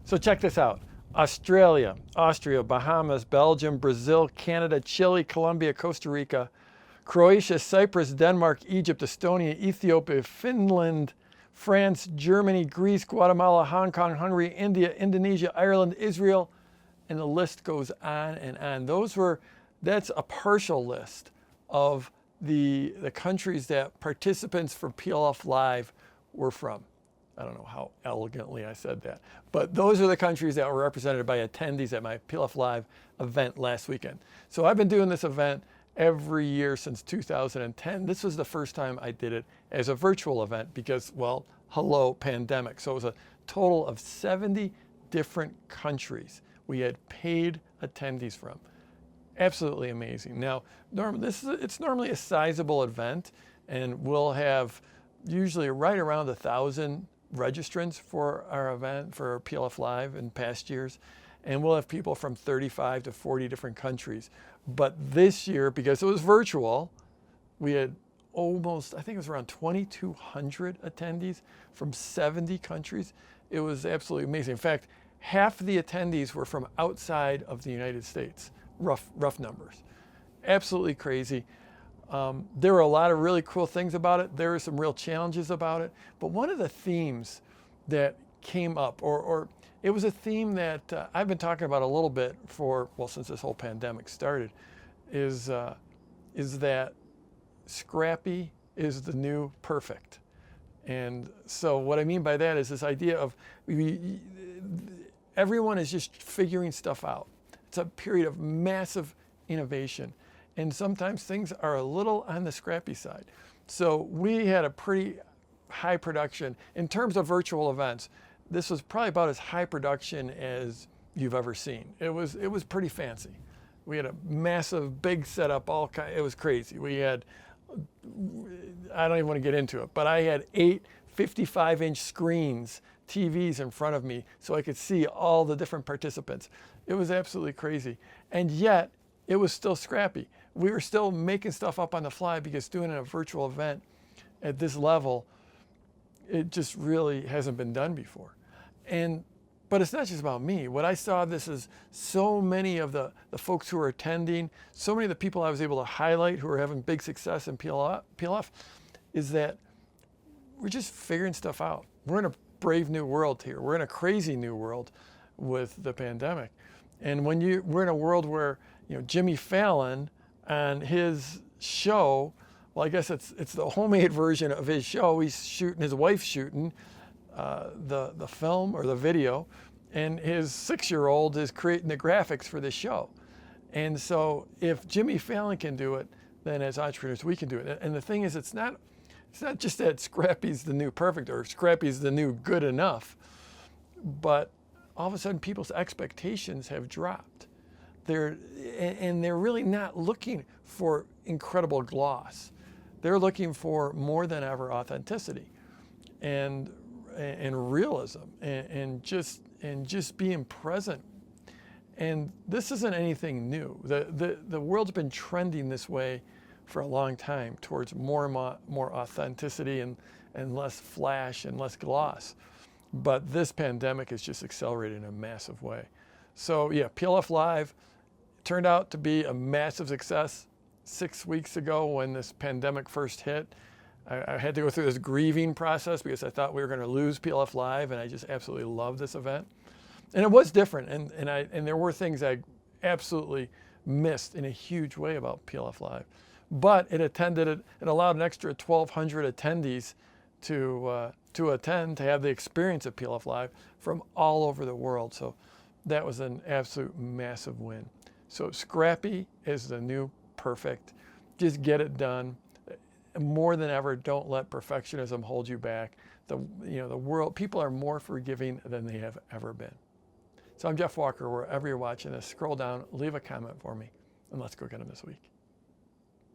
So check this out. Australia, Austria, Bahamas, Belgium, Brazil, Canada, Chile, Colombia, Costa Rica, Croatia, Cyprus, Denmark, Egypt, Estonia, Ethiopia, Finland, France, Germany, Greece, Guatemala, Hong Kong, Hungary, India, Indonesia, Ireland, Israel, and the list goes on and on. That's a partial list of the countries that participants for PLF Live were from. I don't know how elegantly I said that, but those are the countries that were represented by attendees at my PLF Live event last weekend. So I've been doing this event every year since 2010. This was the first time I did it as a virtual event because, well, hello, pandemic. So it was a total of 70 different countries we had paid attendees from. Absolutely amazing. Now, it's normally a sizable event, and we'll have usually right around 1,000 registrants for our event, for PLF Live in past years, and we'll have people from 35 to 40 different countries. But this year, because it was virtual, we had almost, I think it was around 2,200 attendees from 70 countries. It was absolutely amazing. In fact, half of the attendees were from outside of the United States, rough numbers. Absolutely crazy. There were a lot of really cool things about it. There were some real challenges about it. But one of the themes that came up, or it was a theme that I've been talking about a little bit since this whole pandemic started, is that Scrappy is the new perfect. And so what I mean by that is this idea of everyone is just figuring stuff out. It's a period of massive innovation. And sometimes things are a little on the scrappy side. So we had a pretty high production. In terms of virtual events, this was probably about as high production as you've ever seen. It was pretty fancy. We had a massive, big setup, it was crazy. We had, I don't even want to get into it, but I had 8 55-inch screens, TVs in front of me, so I could see all the different participants. It was absolutely crazy. And yet, it was still scrappy. We were still making stuff up on the fly because doing a virtual event at this level, it just really hasn't been done before. But it's not just about me. What I saw this is so many of the folks who are attending, so many of the people I was able to highlight who are having big success in PLF, is that we're just figuring stuff out. We're in a brave new world here. We're in a crazy new world with the pandemic. And we're in a world where, Jimmy Fallon on his show, well, I guess it's the homemade version of his show. His wife's shooting the film or the video, and his 6-year-old is creating the graphics for the show. And so if Jimmy Fallon can do it, then as entrepreneurs, we can do it. And the thing is, it's not just that Scrappy's the new perfect or Scrappy's the new good enough, but all of a sudden people's expectations have dropped. They're really not looking for incredible gloss. They're looking for more than ever authenticity and realism and just being present. And this isn't anything new. The world's been trending this way for a long time towards more authenticity and less flash and less gloss. But this pandemic has just accelerated in a massive way. So yeah, PLF Live turned out to be a massive success. 6 weeks ago when this pandemic first hit, I had to go through this grieving process because I thought we were going to lose PLF Live, and I just absolutely love this event. And it was different, and there were things I absolutely missed in a huge way about PLF Live. But it allowed an extra 1,200 attendees to attend, to have the experience of PLF Live from all over the world. So that was an absolute massive win. So Scrappy is the new perfect. Just get it done. More than ever, don't let perfectionism hold you back. The world, people are more forgiving than they have ever been. So I'm Jeff Walker. Wherever you're watching this, scroll down, leave a comment for me, and let's go get them this week.